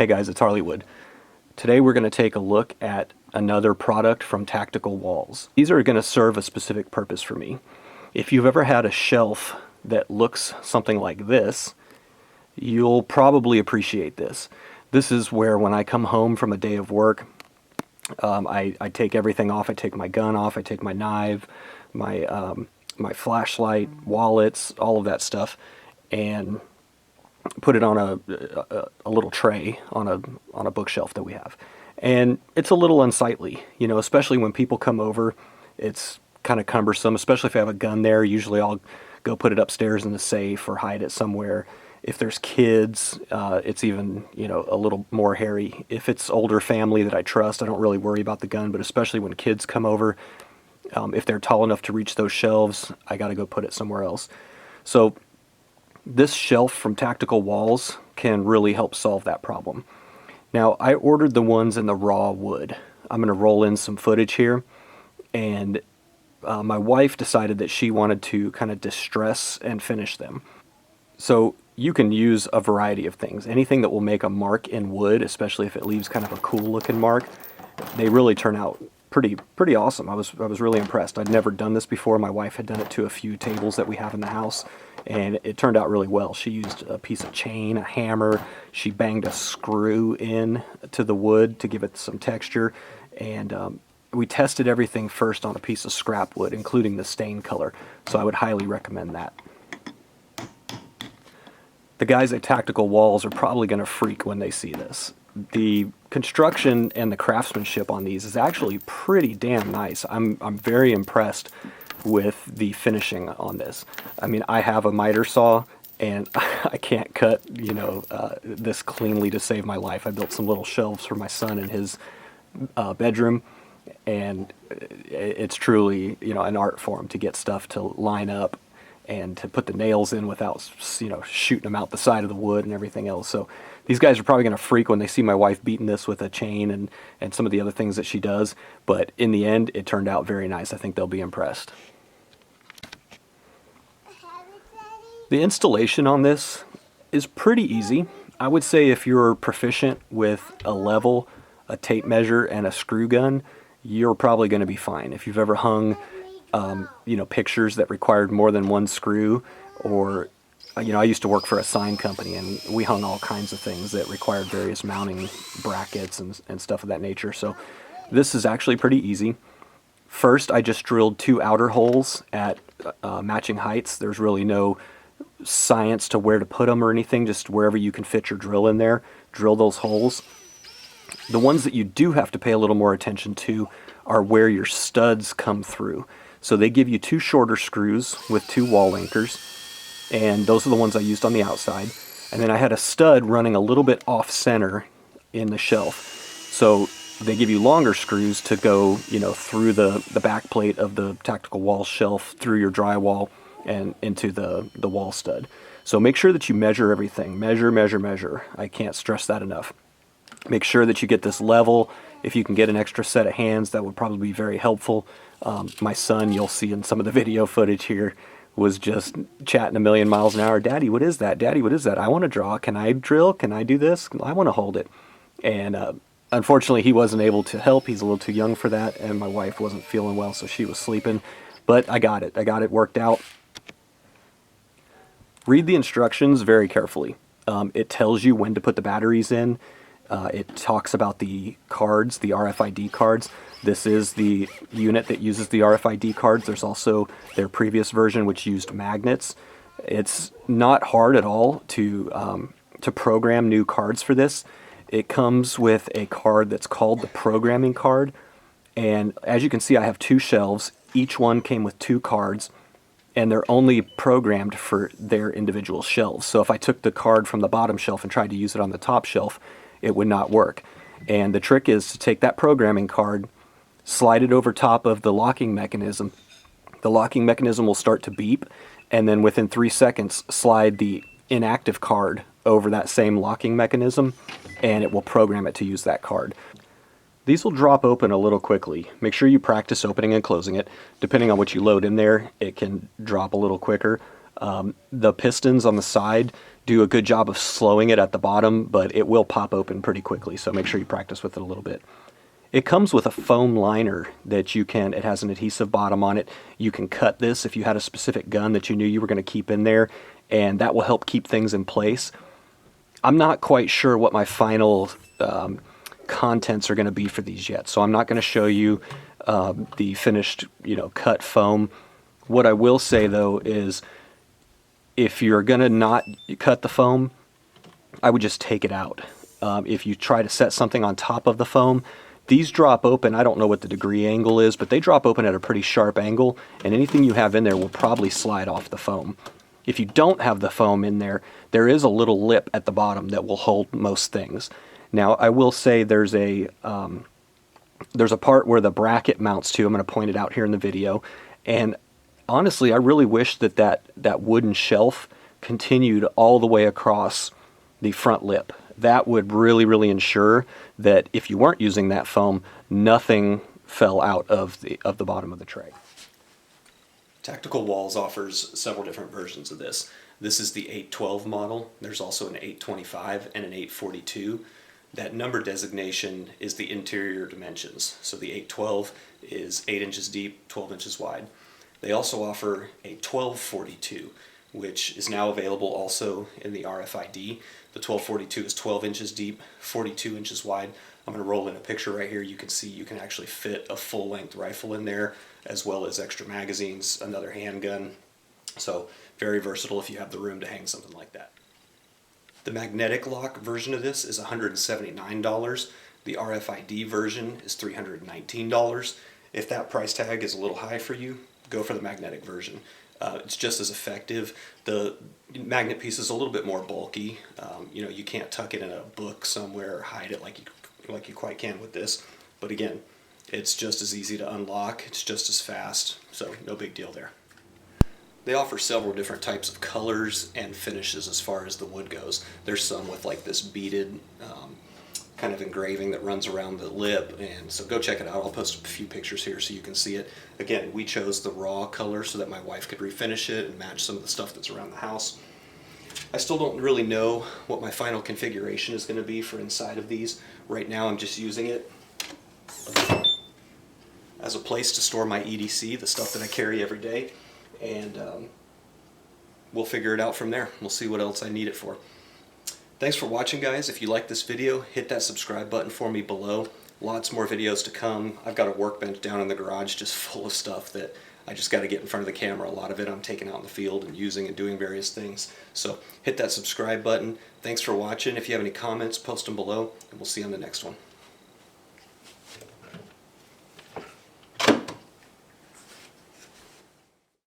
Hey guys, it's Harleywood. Today we're going to take a look at another product from Tactical Walls. These are going to serve a specific purpose for me. If you've ever had a shelf that looks something like this, you'll probably appreciate this. This is where when I come home from a day of work, I take everything off. I take my gun off, I take my knife, my flashlight, wallets, all of that stuff, and put it on a little tray on a bookshelf that we have. And it's a little unsightly, you know, especially when people come over. It's kind of cumbersome, especially if I have a gun there. Usually I'll go put it upstairs in the safe or hide it somewhere. If there's kids, it's even, you know, a little more hairy. If it's older family that I trust, I don't really worry about the gun, but especially when kids come over, if they're tall enough to reach those shelves, I got to go put it somewhere else. So this shelf from Tactical Walls can really help solve that problem. Now, I ordered the ones in the raw wood. I'm going to roll in some footage here, and my wife decided that she wanted to kind of distress and finish them. So you can use a variety of things. Anything that will make a mark in wood, especially if it leaves kind of a cool looking mark, they really turn out pretty awesome. I was really impressed. I'd never done this before. My wife had done it to a few tables that we have in the house, and it turned out really well. She used a piece of chain, a hammer. She banged a screw in to the wood to give it some texture, and we tested everything first on a piece of scrap wood, including the stain color. So I would highly recommend that. The guys at Tactical Walls are probably going to freak when they see this. The construction and the craftsmanship on these is actually pretty damn nice. I'm very impressed with the finishing on this. I mean, I have a miter saw, and I can't cut, you know, this cleanly to save my life. I built some little shelves for my son in his bedroom, and it's truly, you know, an art form to get stuff to line up and to put the nails in without, you know, shooting them out the side of the wood and everything else. So these guys are probably going to freak when they see my wife beating this with a chain and some of the other things that she does. But in the end, it turned out very nice. I think they'll be impressed. The installation on this is pretty easy. I would say if you're proficient with a level, a tape measure, and a screw gun, you're probably going to be fine. If you've ever hung you know, pictures that required more than one screw, or, you know, I used to work for a sign company, and we hung all kinds of things that required various mounting brackets and stuff of that nature. So this is actually pretty easy. First, I just drilled 2 outer holes at matching heights. There's really no science to where to put them or anything, just wherever you can fit your drill in there, drill those holes. The ones that you do have to pay a little more attention to are where your studs come through. So they give you 2 shorter screws with 2 wall anchors, and those are the ones I used on the outside. And then I had a stud running a little bit off center in the shelf. So they give you longer screws to go, you know, through the back plate of the Tactical Wall shelf, through your drywall, and into the wall stud. So make sure that you measure everything. Measure, measure, measure. I can't stress that enough. Make sure that you get this level. If you can get an extra set of hands, that would probably be very helpful. My son, you'll see in some of the video footage here, was just chatting a million miles an hour. Daddy, what is that? Daddy, what is that? I want to draw. Can I drill? Can I do this? I want to hold it. And unfortunately, he wasn't able to help. He's a little too young for that, and my wife wasn't feeling well, so she was sleeping. But I got it. I got it worked out. Read the instructions very carefully. It tells you when to put the batteries in. It talks about the cards, the RFID cards. This is the unit that uses the RFID cards. There's also their previous version which used magnets. It's not hard at all to program new cards for this. It comes with a card that's called the programming card, and as you can see, I have 2 shelves. Each one came with 2 cards, and they're only programmed for their individual shelves. So if I took the card from the bottom shelf and tried to use it on the top shelf, it would not work. And the trick is to take that programming card, slide it over top of the locking mechanism. The locking mechanism will start to beep, and then within 3 seconds, slide the inactive card over that same locking mechanism, and it will program it to use that card. These will drop open a little quickly. Make sure you practice opening and closing it. Depending on what you load in there, it can drop a little quicker. The pistons on the side do a good job of slowing it at the bottom, but it will pop open pretty quickly, so make sure you practice with it a little bit. It comes with a foam liner that it has an adhesive bottom on it. You can cut this if you had a specific gun that you knew you were going to keep in there, and that will help keep things in place. I'm not quite sure what my final contents are going to be for these yet, so I'm not going to show you the finished, cut foam. What I will say though is, if you're going to not cut the foam, I would just take it out. If you try to set something on top of the foam, these drop open. I don't know what the degree angle is, but they drop open at a pretty sharp angle, and anything you have in there will probably slide off the foam. If you don't have the foam in there, there is a little lip at the bottom that will hold most things. Now, I will say there's a part where the bracket mounts to. I'm going to point it out here in the video, and honestly, I really wish that wooden shelf continued all the way across the front lip. That would really ensure that if you weren't using that foam, nothing fell out of the bottom of the tray. Tactical Walls offers several different versions of this. This is the 812 model. There's also an 825 and an 842. That number designation is the interior dimensions. So the 812 is 8 inches deep, 12 inches wide. They also offer a 1242, which is now available also in the RFID. The 1242 is 12 inches deep, 42 inches wide. I'm going to roll in a picture right here. You can see you can actually fit a full-length rifle in there, as well as extra magazines, another handgun. So very versatile if you have the room to hang something like that. The magnetic lock version of this is $179. The RFID version is $319. If that price tag is a little high for you, go for the magnetic version. It's just as effective. The magnet piece is a little bit more bulky. You can't tuck it in a book somewhere or hide it like you quite can with this. But again, it's just as easy to unlock. It's just as fast. So no big deal there. They offer several different types of colors and finishes as far as the wood goes. There's some with like this beaded kind of engraving that runs around the lip, and so go check it out. I'll post a few pictures here so you can see it. Again, we chose the raw color so that my wife could refinish it and match some of the stuff that's around the house. I still don't really know what my final configuration is going to be for inside of these. Right now I'm just using it as a place to store my EDC, the stuff that I carry every day, and we'll figure it out from there. We'll see what else I need it for. Thanks for watching, guys. If you like this video, hit that subscribe button for me below. Lots more videos to come. I've got a workbench down in the garage just full of stuff that I just got to get in front of the camera. A lot of it I'm taking out in the field and using and doing various things. So hit that subscribe button. Thanks for watching. If you have any comments, post them below, and we'll see you on the next one.